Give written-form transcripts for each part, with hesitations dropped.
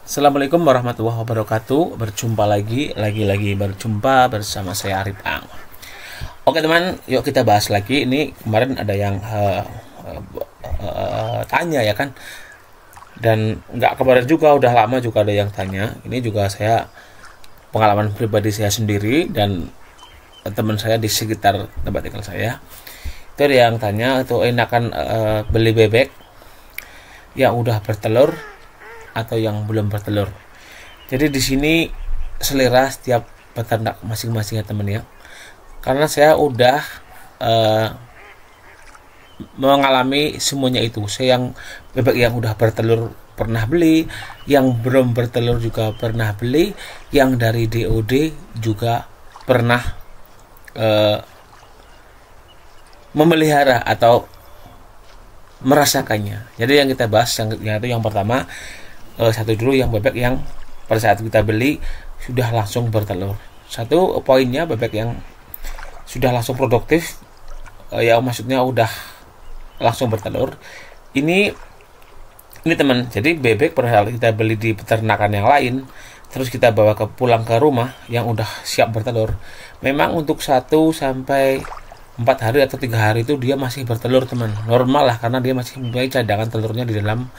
Assalamualaikum warahmatullahi wabarakatuh. Berjumpa bersama saya Arif Ang. Oke teman, yuk kita bahas lagi. Ini kemarin ada yang tanya ya kan. Dan nggak kemarin juga, udah lama juga ada yang tanya. Ini juga saya pengalaman pribadi saya sendiri dan teman saya di sekitar tempat tinggal saya. Itu ada yang tanya, itu enakan beli bebek yang udah bertelur atau yang belum bertelur. Jadi di sini selera setiap peternak masing-masing ya teman ya. Karena saya udah mengalami semuanya itu. Saya yang bebek yang udah bertelur pernah beli, yang belum bertelur juga pernah beli, yang dari DOD juga pernah memelihara atau merasakannya. Jadi yang kita bahas yang pertama, satu dulu yang bebek yang pada saat kita beli sudah langsung bertelur. Satu poinnya bebek yang sudah langsung produktif, ya maksudnya udah langsung bertelur. Ini teman, jadi bebek pada saat kita beli di peternakan yang lain, terus kita bawa pulang ke rumah yang udah siap bertelur. Memang untuk 1 sampai 4 hari atau 3 hari itu dia masih bertelur teman, normal lah karena dia masih mempunyai cadangan telurnya di dalam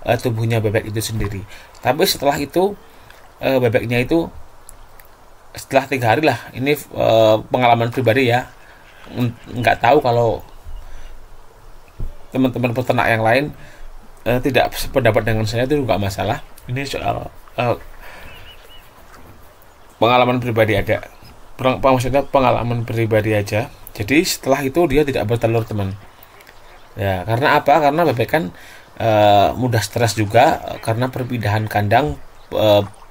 tubuhnya bebek itu sendiri. Tapi setelah itu bebeknya itu setelah 3 hari lah, ini pengalaman pribadi ya, nggak tahu kalau teman-teman peternak yang lain tidak sependapat dengan saya, itu nggak masalah. Ini soal pengalaman pribadi aja, maksudnya pengalaman pribadi aja. Jadi setelah itu dia tidak bertelur teman ya. Karena apa? Karena bebek kan mudah stres juga karena perpindahan kandang,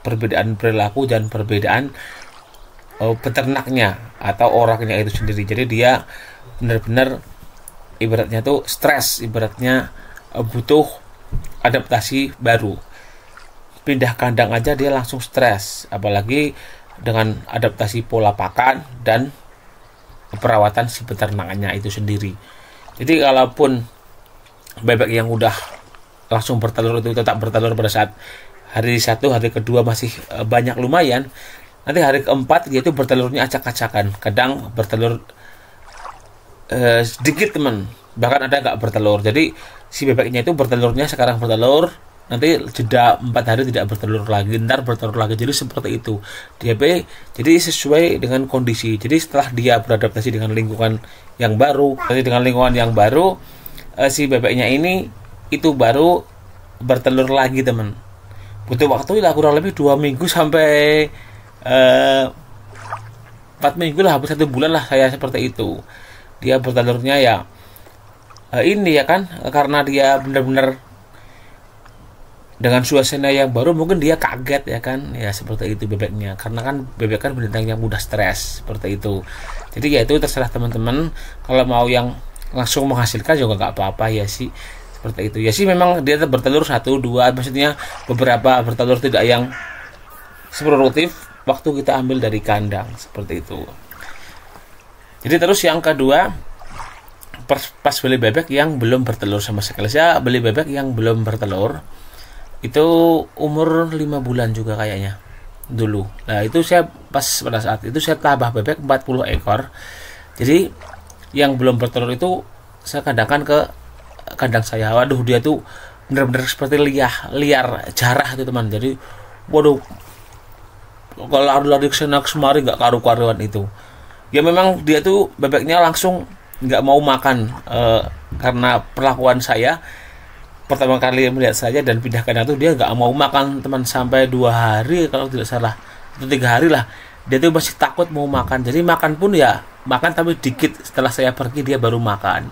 perbedaan perilaku dan perbedaan peternaknya atau orangnya itu sendiri. Jadi dia benar-benar ibaratnya tuh stres, ibaratnya butuh adaptasi baru. Pindah kandang aja dia langsung stres, apalagi dengan adaptasi pola pakan dan perawatan si peternakannya itu sendiri. Jadi kalaupun bebek yang udah langsung bertelur itu tetap bertelur pada saat hari 1, hari kedua masih banyak lumayan, nanti hari keempat dia itu bertelurnya acak-acakan, kadang bertelur sedikit teman, bahkan ada nggak bertelur. Jadi si bebeknya itu bertelurnya sekarang bertelur, nanti jeda 4 hari tidak bertelur lagi, ntar bertelur lagi. Jadi seperti itu jadi sesuai dengan kondisi. Jadi setelah dia beradaptasi dengan lingkungan yang baru, si bebeknya ini itu baru bertelur lagi teman. Butuh waktu lah kurang lebih 2 minggu sampai 4 minggu lah, hampir 1 bulan lah saya seperti itu. Dia bertelurnya ya ini ya kan, karena dia benar-benar dengan suasana yang baru, mungkin dia kaget ya kan, ya seperti itu bebeknya. Karena kan bebek kan binatang yang mudah stres seperti itu. Jadi ya itu terserah teman-teman, kalau mau yang langsung menghasilkan juga nggak apa-apa ya sih, seperti itu ya sih. Memang dia bertelur 1, 2, maksudnya beberapa bertelur tidak yang seproduktif waktu kita ambil dari kandang seperti itu. Jadi terus yang kedua, pas beli bebek yang belum bertelur sama sekali. Saya beli bebek yang belum bertelur itu umur 5 bulan juga kayaknya dulu. Nah itu saya pada saat itu saya tabah bebek 40 ekor. Jadi yang belum bertelur itu saya kandangkan ke kandang saya. Waduh, dia tuh benar-benar seperti liar jarah itu teman. Jadi waduh, kalau lari kesana kemari nggak karu-karuan itu. Ya memang dia tuh bebeknya langsung nggak mau makan, karena perlakuan saya pertama kali melihat saja dan pindah kandang tuh dia nggak mau makan teman, sampai 2 hari kalau tidak salah, atau 3 hari lah, dia tuh masih takut mau makan. Jadi makan pun ya makan tapi dikit, setelah saya pergi dia baru makan.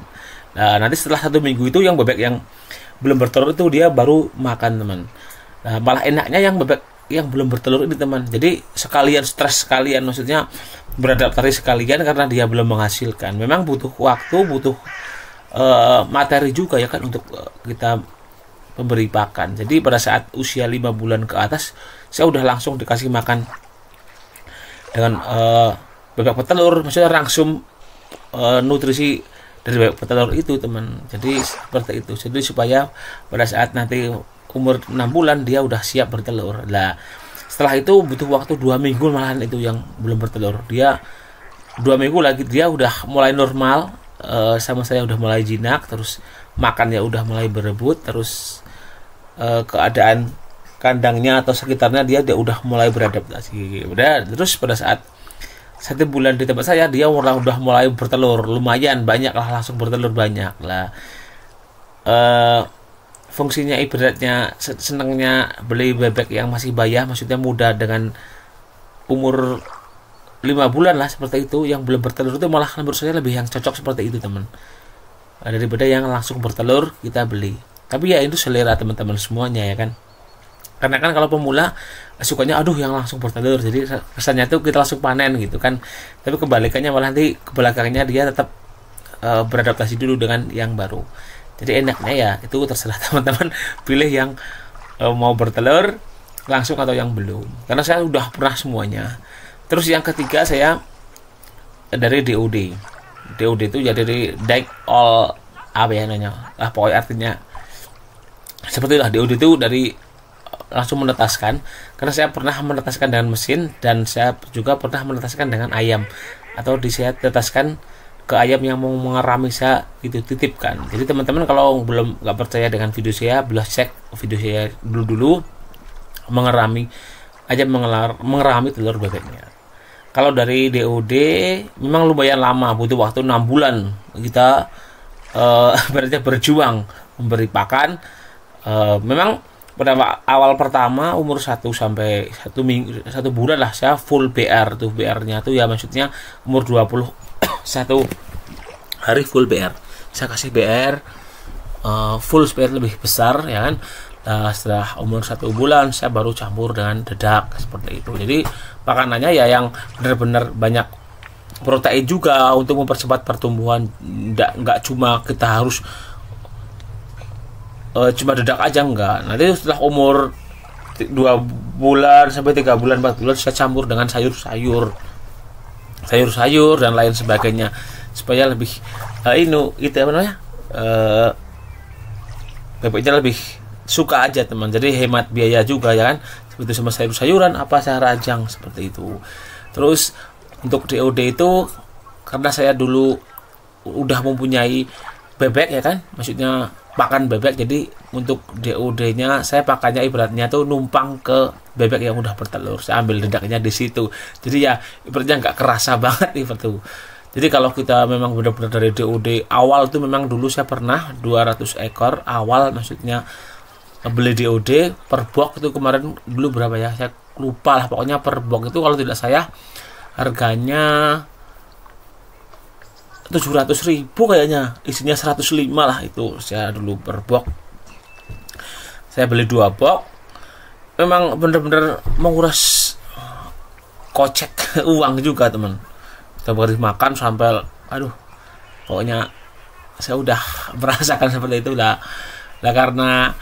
Nah nanti setelah 1 minggu itu yang bebek yang belum bertelur itu dia baru makan teman. Nah malah enaknya yang bebek yang belum bertelur ini teman, jadi sekalian stres, sekalian maksudnya beradaptasi sekalian, karena dia belum menghasilkan. Memang butuh waktu, butuh materi juga ya kan untuk kita memberi pakan. Jadi pada saat usia 5 bulan ke atas saya udah langsung dikasih makan dengan bebek petelur, maksudnya langsung nutrisi dari bebek petelur itu teman. Jadi seperti itu. Jadi supaya pada saat nanti umur 6 bulan dia udah siap bertelur. Lah setelah itu butuh waktu 2 minggu malahan itu yang belum bertelur. Dia 2 minggu lagi dia udah mulai normal, sama saya udah mulai jinak, terus makannya udah mulai berebut, terus keadaan kandangnya atau sekitarnya dia udah mulai beradaptasi. Udah terus pada saat 1 bulan di tempat saya dia udah mulai bertelur, lumayan banyak lah, langsung bertelur banyak lah. Fungsinya ibaratnya senangnya beli bebek yang masih bayah, maksudnya muda dengan umur 5 bulan lah seperti itu, yang belum bertelur itu malah menurut saya lebih yang cocok seperti itu teman, daripada yang langsung bertelur kita beli. Tapi ya itu selera teman-teman semuanya ya kan, karena kan kalau pemula sukanya aduh yang langsung bertelur, jadi kesannya tuh kita langsung panen gitu kan. Tapi kebalikannya malah nanti kebelakangnya dia tetap beradaptasi dulu dengan yang baru. Jadi enaknya ya itu terserah teman-teman pilih yang mau bertelur langsung atau yang belum, karena saya udah pernah semuanya. Terus yang ketiga saya dari DOD. DOD itu ya dari Diet All apa ya namanya lah, pokoknya artinya seperti lah. DOD itu dari langsung menetaskan, karena saya pernah menetaskan dengan mesin dan saya juga pernah menetaskan dengan ayam, atau saya tetaskan ke ayam yang mau mengerami saya itu titipkan. Jadi teman-teman kalau belum nggak percaya dengan video saya, boleh cek video saya dulu mengerami ayam mengerami telur bebeknya. Kalau dari DOD memang lumayan lama, butuh waktu 6 bulan kita berarti berjuang memberi pakan. Memang pada awal pertama umur 1 sampai 1 bulan lah saya full BR tuh. BR-nya tuh ya maksudnya umur 21 hari full BR. Saya kasih BR full BR lebih besar ya kan. Nah, setelah umur 1 bulan saya baru campur dengan dedak seperti itu. Jadi makanannya ya yang benar-benar banyak protein juga untuk mempercepat pertumbuhan. Nggak cuma kita harus cuma dedak aja, enggak. Nanti setelah umur 2 bulan sampai 3 bulan 4 bulan saya campur dengan sayur-sayur dan lain sebagainya supaya lebih itu apa namanya bebeknya lebih suka aja teman. Jadi hemat biaya juga ya kan, seperti sama sayur-sayuran apa saya rajang seperti itu. Terus untuk DOD itu karena saya dulu udah mempunyai bebek ya kan, maksudnya pakan bebek, jadi untuk DOD-nya saya pakannya ibaratnya tuh numpang ke bebek yang udah bertelur, saya ambil dedaknya di situ. Jadi ya ibaratnya nggak kerasa banget itu. Jadi kalau kita memang benar-benar dari DOD awal tuh memang dulu saya pernah 200 ekor awal, maksudnya beli DOD per box itu kemarin dulu berapa ya, saya lupa lah, pokoknya per box itu kalau tidak saya harganya 700.000 kayaknya, isinya 105 lah itu saya dulu per box. Saya beli 2 box, memang benar-benar menguras kocek uang juga teman. Kita beri makan sampai pokoknya saya udah merasakan seperti itu lah. Karena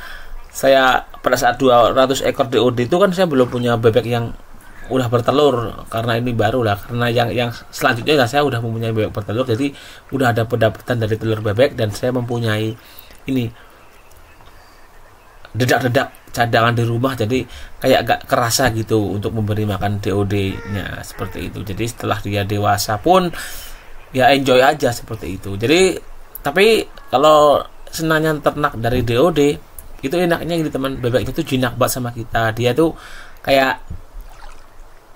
saya pada saat 200 ekor DOD itu kan saya belum punya bebek yang udah bertelur, karena ini baru lah. Karena yang selanjutnya lah saya udah mempunyai bebek bertelur, jadi udah ada pendapatan dari telur bebek dan saya mempunyai ini dedak-dedak cadangan di rumah, jadi kayak agak kerasa gitu untuk memberi makan DOD-nya seperti itu. Jadi setelah dia dewasa pun ya enjoy aja seperti itu. Jadi tapi kalau senangnya ternak dari DOD itu enaknya gitu teman, bebeknya tuh jinak banget sama kita. Dia tuh kayak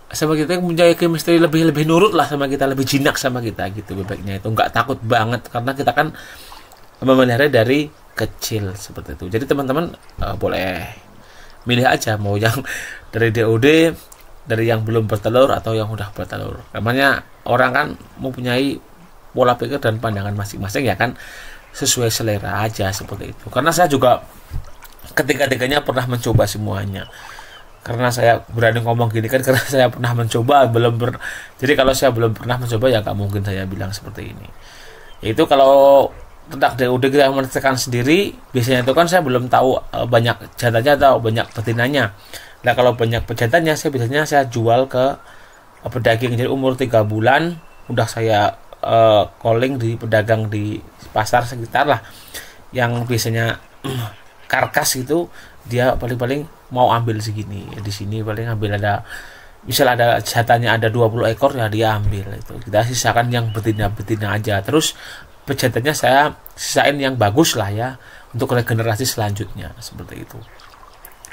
sama kita mempunyai chemistry lebih nurut lah sama kita, lebih jinak sama kita gitu. Bebeknya itu nggak takut banget karena kita kan memelihara dari kecil seperti itu. Jadi teman-teman boleh milih aja mau yang dari DOD, dari yang belum bertelur atau yang udah bertelur. Namanya orang kan mempunyai pola pikir dan pandangan masing-masing ya kan, sesuai selera aja seperti itu. Karena saya juga ketiga-tiganya pernah mencoba semuanya. Karena saya berani ngomong gini kan karena saya pernah mencoba, jadi kalau saya belum pernah mencoba ya nggak mungkin saya bilang seperti ini. Yaitu kalau ternak DOD kita menetaskan sendiri, biasanya itu kan saya belum tahu banyak jantannya atau banyak betinanya. Nah kalau banyak jantannya biasanya saya jual ke pedagang. Jadi umur 3 bulan udah saya calling di pedagang di pasar sekitar lah, yang biasanya karkas itu dia paling-paling mau ambil segini. Di sini paling ambil ada, misal ada jatahnya ada 20 ekor ya dia ambil itu. Kita sisakan yang betina-betina aja. Terus pejantannya saya sisain yang bagus lah ya untuk regenerasi selanjutnya seperti itu.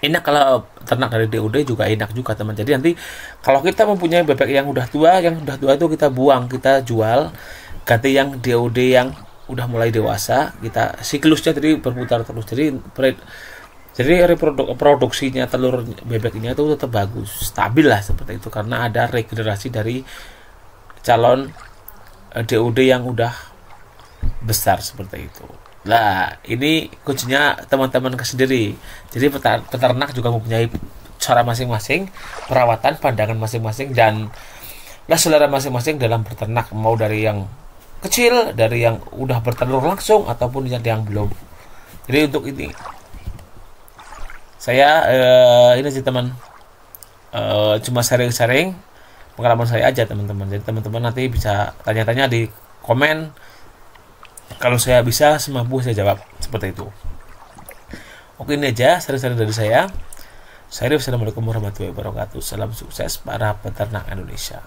Enak kalau ternak dari DOD juga enak juga teman. Jadi nanti kalau kita mempunyai bebek yang udah tua itu kita buang, kita jual, ganti yang DOD yang udah mulai dewasa, kita siklusnya jadi berputar terus. Jadi reproduksinya telur bebeknya itu tetap bagus, stabil lah seperti itu karena ada regenerasi dari calon DOD yang udah besar seperti itu. Nah, ini kuncinya teman-teman sendiri. Jadi peternak juga mempunyai cara masing-masing, perawatan, pandangan masing-masing, dan selera masing-masing dalam berternak. Mau dari yang kecil, dari yang udah bertelur langsung, ataupun yang belum. Jadi untuk ini, saya ini sih teman, cuma sharing-sharing pengalaman saya aja teman-teman. Jadi teman-teman nanti bisa tanya-tanya di komen. Kalau saya bisa semampu saya jawab seperti itu. Oke, ini aja sharing-sharing dari saya. Assalamualaikum warahmatullahi wabarakatuh. Salam sukses para peternak Indonesia.